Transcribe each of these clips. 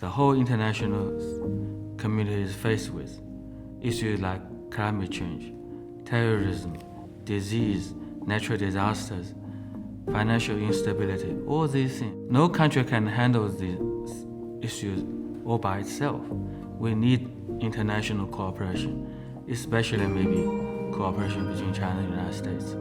the whole international community is faced with. Issues like climate change, terrorism, disease, natural disasters, financial instability, all these things. No country can handle these issues all by itself. We need international cooperation, especially maybe cooperation between China and the United States.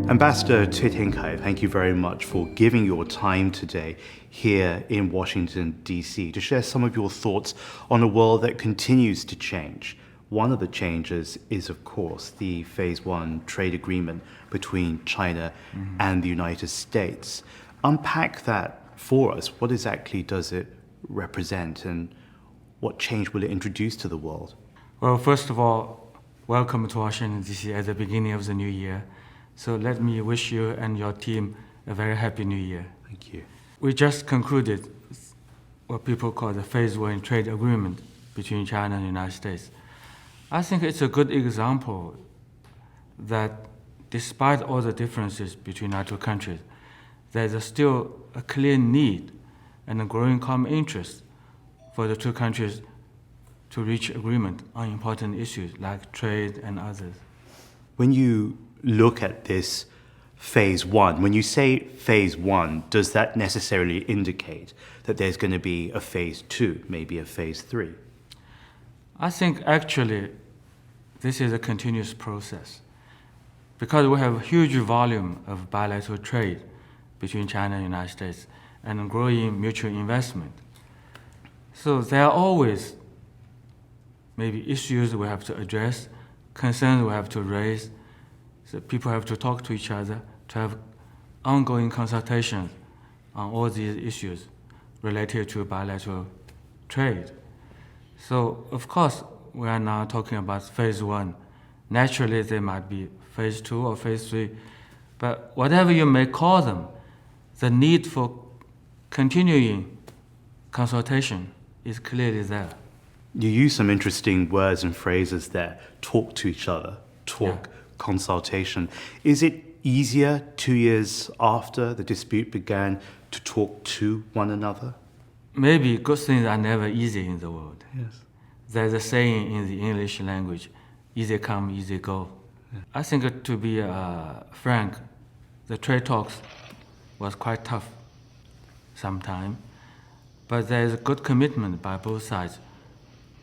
Ambassador Cui Tiankai, thank you very much for giving your time today here in Washington, D.C. to share some of your thoughts on a world that continues to change. One of the changes is, of course, the Phase 1 trade agreement between China and the United States. Unpack that for us. What exactly does it represent and what change will it introduce to the world? Well, first of all, welcome to Washington, D.C. at the beginning of the new year. So let me wish you and your team a very happy new year. Thank you. We just concluded what people call the Phase 1 trade agreement between China and the United States. I think it's a good example that despite all the differences between our two countries, there's still a clear need and a growing common interest for the two countries to reach agreement on important issues like trade and others. When you look at this Phase 1, when you say Phase 1, does that necessarily indicate that there's going to be a Phase 2, maybe a Phase 3? I think actually this is a continuous process because we have a huge volume of bilateral trade between China and the United States and growing mutual investment. So there are always maybe issues we have to address, concerns we have to raise. So people have to talk to each other to have ongoing consultations on all these issues related to bilateral trade. So, of course, we are now talking about Phase 1. Naturally, there might be Phase 2 or Phase 3, but whatever you may call them, the need for continuing consultation is clearly there. You use some interesting words and phrases there. Talk to each other, consultation. Is it easier 2 years after the dispute began to talk to one another? Maybe good things are never easy in the world. Yes. There's a saying in the English language, easy come, easy go. Yeah. I think to be frank, the trade talks was quite tough sometime, but there is a good commitment by both sides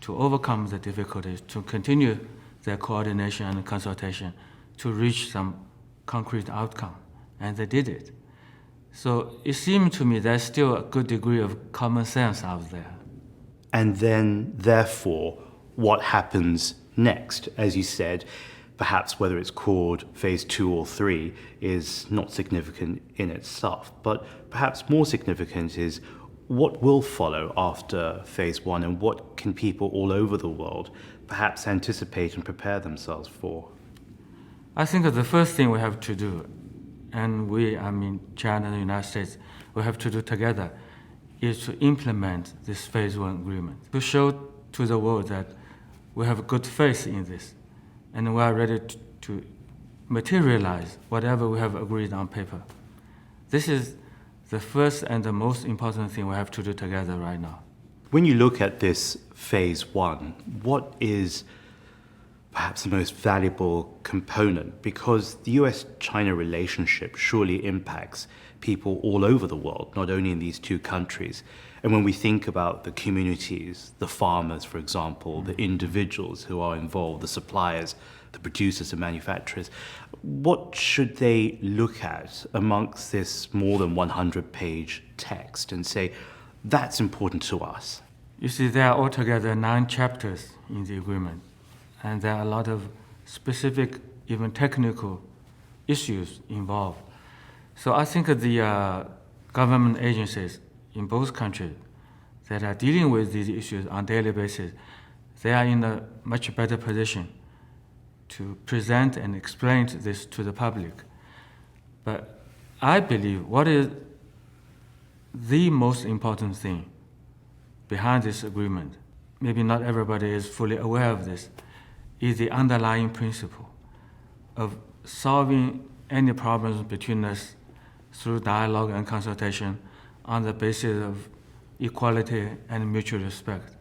to overcome the difficulties, to continue their coordination and consultation to reach some concrete outcome, and they did it. So it seemed to me there's still a good degree of common sense out there. And then, therefore, what happens next? As you said, perhaps whether it's called Phase 2 or 3 is not significant in itself, but perhaps more significant is what will follow after Phase 1 and what can people all over the world perhaps anticipate and prepare themselves for? I think the first thing we have to do, and China and the United States, we have to do together, is to implement this Phase 1 agreement, to show to the world that we have good faith in this, and we are ready to materialize whatever we have agreed on paper. This is the first and the most important thing we have to do together right now. When you look at this Phase 1, what is perhaps the most valuable component? Because the US-China relationship surely impacts people all over the world, not only in these two countries. And when we think about the communities, the farmers, for example, the individuals who are involved, the suppliers, the producers, the manufacturers, what should they look at amongst this more than 100-page text and say, that's important to us? You see, there are altogether 9 chapters in the agreement, and there are a lot of specific, even technical issues involved. So I think the government agencies in both countries that are dealing with these issues on a daily basis, they are in a much better position to present and explain this to the public. But I believe what is the most important thing behind this agreement, maybe not everybody is fully aware of this, is the underlying principle of solving any problems between us through dialogue and consultation on the basis of equality and mutual respect.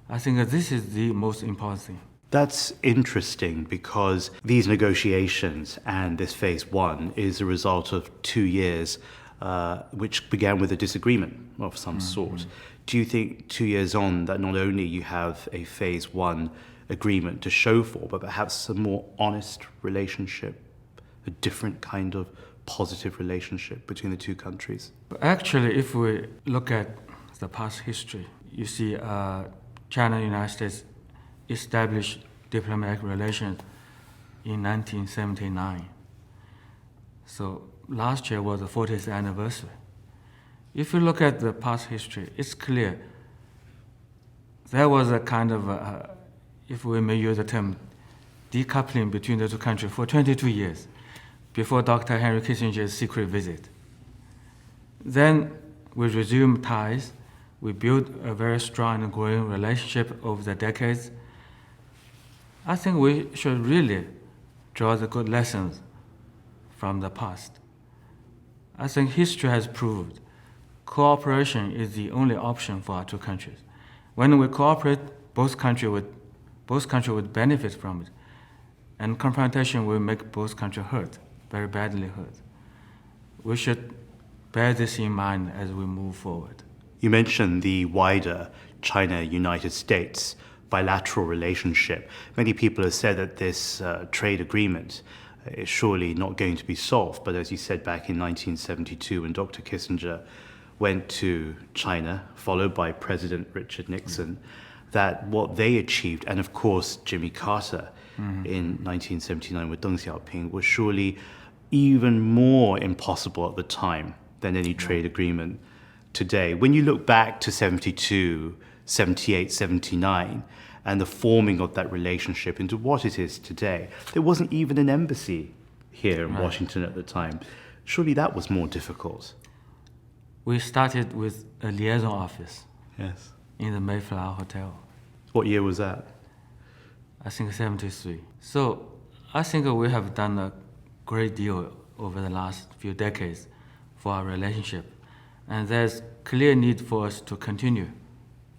I think that this is the most important thing. That's interesting because these negotiations and this phase one is a result of 2 years which began with a disagreement of some sort. Do you think 2 years on that not only you have a phase one agreement to show for, but perhaps a more honest relationship, a different kind of positive relationship between the two countries? Actually, if we look at the past history, you see China and the United States established diplomatic relations in 1979. So last year was the 40th anniversary. If you look at the past history, it's clear there was a kind of, if we may use the term, decoupling between the two countries for 22 years before Dr. Henry Kissinger's secret visit. Then we resumed ties. We built a very strong and growing relationship over the decades. I think we should really draw the good lessons from the past. I think history has proved cooperation is the only option for our two countries. When we cooperate, both countries would benefit from it, and confrontation will make both countries hurt, very badly hurt. We should bear this in mind as we move forward. You mentioned the wider China-United States bilateral relationship. Many people have said that this trade agreement is surely not going to be solved, but as you said back in 1972 when Dr. Kissinger went to China, followed by President Richard Nixon, that what they achieved, and of course Jimmy Carter in 1979 with Deng Xiaoping, was surely even more impossible at the time than any trade agreement today. When you look back to 72, 78, 79, and the forming of that relationship into what it is today, there wasn't even an embassy here in Washington at the time. Surely that was more difficult. We started with a liaison office Yes. in the Mayflower Hotel. What year was that? I think 73. So I think we have done a great deal over the last few decades for our relationship. And there's clear need for us to continue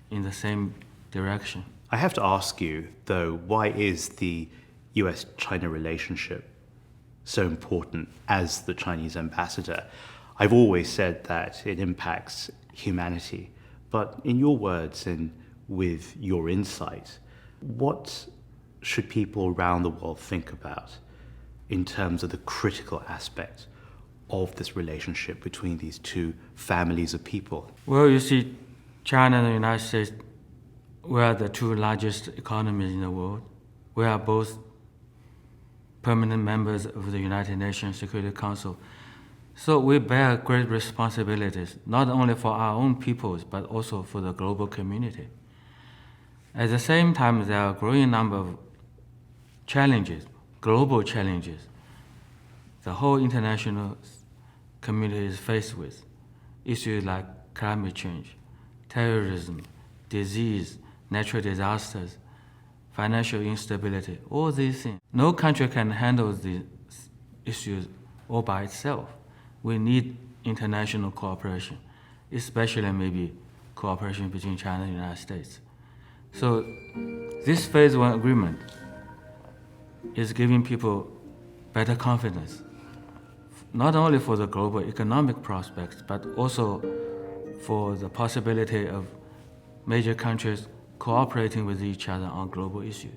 in the same direction. I have to ask you, though, why is the US-China relationship so important as the Chinese ambassador? I've always said that it impacts humanity. But in your words and with your insight, what should people around the world think about in terms of the critical aspect of this relationship between these two families of people? Well, you see, China and the United States, we are the two largest economies in the world. We are both permanent members of the United Nations Security Council. So we bear great responsibilities, not only for our own peoples, but also for the global community. At the same time, there are a growing number of challenges, global challenges, the whole international community is faced with. Issues like climate change, terrorism, disease, natural disasters, financial instability, all these things. No country can handle these issues all by itself. We need international cooperation, especially maybe cooperation between China and the United States. So this phase one agreement is giving people better confidence, not only for the global economic prospects, but also for the possibility of major countries cooperating with each other on global issues.